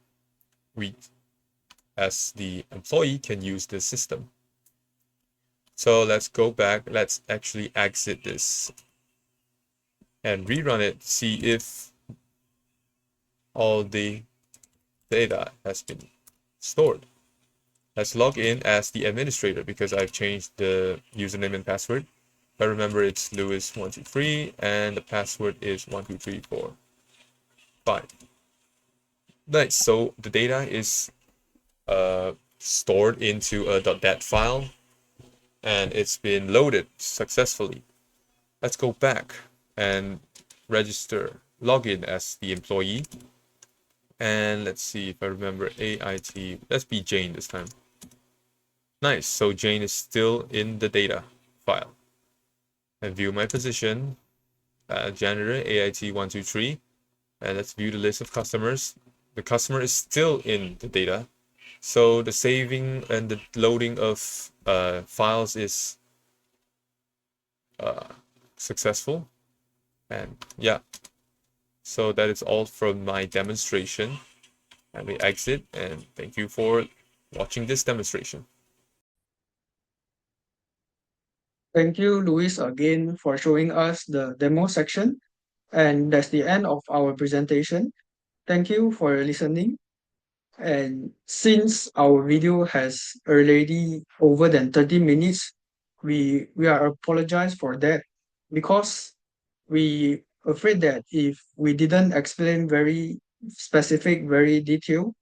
we, as the employee, can use the system. So let's go back. Let's actually exit this and rerun it, see if all the data has been stored. Let's log in as the administrator because I've changed the username and password. If I remember, it's Lewis123 and the password is 123455. Nice. So the data is stored into a .dat file and it's been loaded successfully. Let's go back and register, log in as the employee. And let's see if I remember AIT. Let's be Jane this time. Nice. So Jane is still in the data file. And view my position, janitor AIT123. And let's view the list of customers. The customer is still in the data. So the saving and the loading of files is successful. And yeah, so that is all from my demonstration. And we exit, and thank you for watching this demonstration. Thank you, Luis, again for showing us the demo section. And that's the end of our presentation. Thank you for listening. And since our video has already over than 30 minutes, we are apologize for that because we afraid that if we didn't explain very specific, very detailed,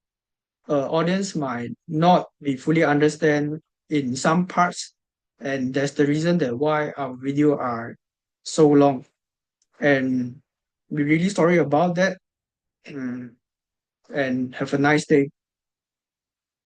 audience might not be fully understand in some parts, and that's the reason that why our video are so long. And we're really sorry about that. And have a nice day.